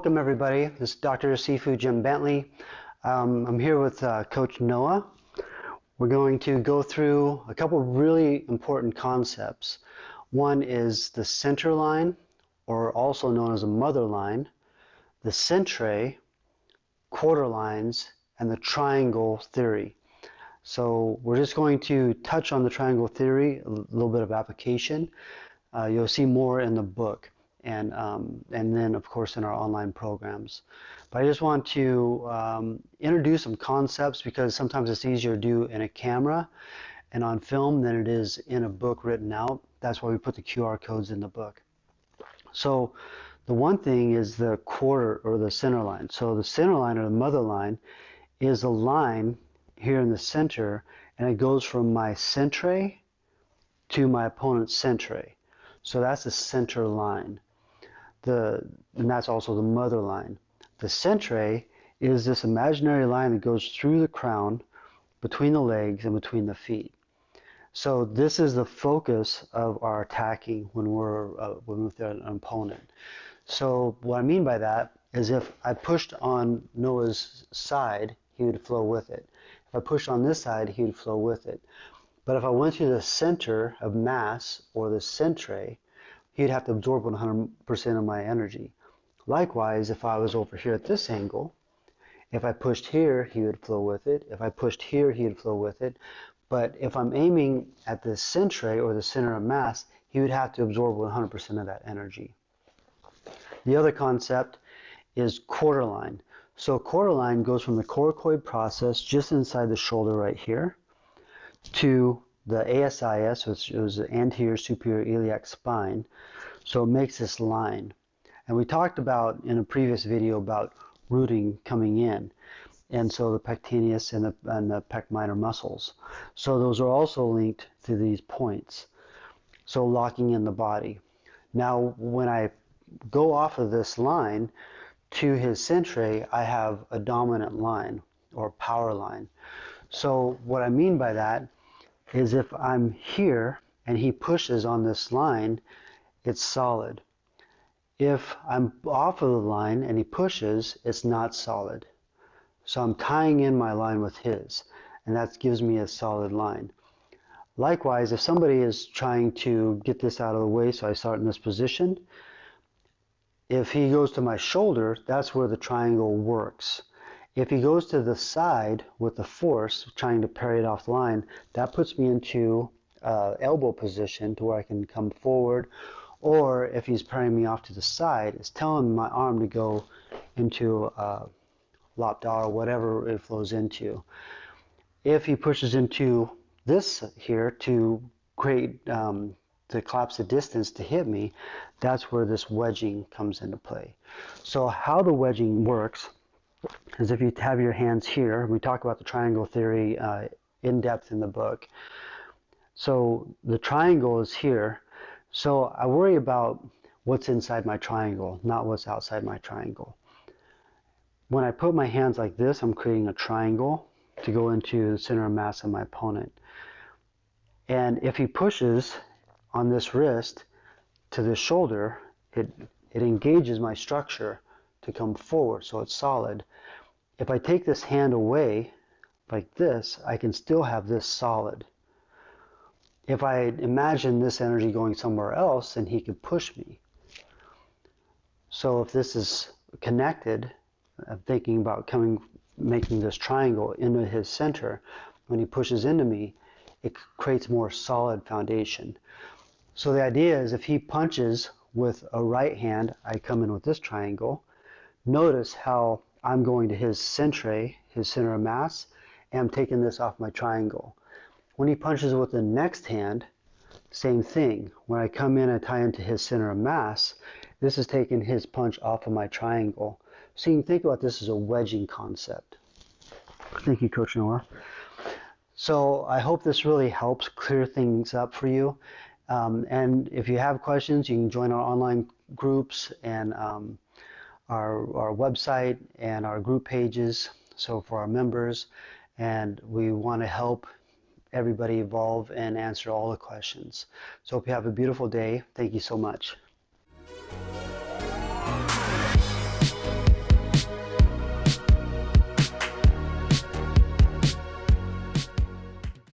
Welcome everybody. This is Dr. Sifu Jim Bentley. I'm here with Coach Noah. We're going to go through a couple really important concepts. One is the center line, or also known as a mother line, the centre, quarter lines, and the triangle theory. So we're just going to touch on the triangle theory, a little bit of application. You'll see more in the book. And then, of course, in our online programs. But I just want to introduce some concepts because sometimes it's easier to do in a camera and on film than it is in a book written out. That's why we put the QR codes in the book. So the one thing is the quarter or the center line. So the center line or the mother line is a line here in the center, and it goes from my centre to my opponent's centre. So that's the center line. And that's also the mother line. The centre is this imaginary line that goes through the crown, between the legs, and between the feet. So this is the focus of our attacking when we're with an opponent. So what I mean by that is if I pushed on Noah's side, he would flow with it. If I pushed on this side, he would flow with it. But if I went to the center of mass, or the centre, he'd have to absorb 100% of my energy. Likewise, if I was over here at this angle, if I pushed here, he would flow with it. If I pushed here, he would flow with it. But if I'm aiming at the centre, or the center of mass, he would have to absorb 100% of that energy. The other concept is quarter line. So quarter line goes from the coracoid process just inside the shoulder right here to the ASIS, which is the anterior superior iliac spine. So it makes this line. And we talked about in a previous video about rooting coming in. And so the pectineus and the pec minor muscles. So those are also linked to these points. So locking in the body. Now when I go off of this line to his centre, I have a dominant line or power line. So what I mean by that is if I'm here and he pushes on this line, it's solid. If I'm off of the line and he pushes, it's not solid. So I'm tying in my line with his, and that gives me a solid line. Likewise, if somebody is trying to get this out of the way, so I start in this position, if he goes to my shoulder, that's where the triangle works. If he goes to the side with the force, trying to parry it off the line, that puts me into elbow position to where I can come forward. Or if he's parrying me off to the side, it's telling my arm to go into lap da, or whatever it flows into. If he pushes into this here to create, to collapse the distance to hit me, that's where this wedging comes into play. So how the wedging works is if you have your hands here, we talk about the triangle theory in depth in the book. So the triangle is here. So I worry about what's inside my triangle, not what's outside my triangle. When I put my hands like this, I'm creating a triangle to go into the center of mass of my opponent. And if he pushes on this wrist to the shoulder, it engages my structure to come forward, so it's solid. If I take this hand away like this, I can still have this solid. If I imagine this energy going somewhere else, then he could push me. So if this is connected, I'm thinking about making this triangle into his center. When he pushes into me, it creates more solid foundation. So the idea is if he punches with a right hand, I come in with this triangle. Notice how I'm going to his centre, his center of mass, and I'm taking this off my triangle. When he punches with the next hand, same thing. When I come in and tie into his center of mass, this is taking his punch off of my triangle. So you can think about this as a wedging concept. Thank you, Coach Noah. So I hope this really helps clear things up for you. And if you have questions, you can join our online groups and our website and our group pages, so for our members, and we want to help everybody evolve and answer all the questions. So hope you have a beautiful day. Thank you so much.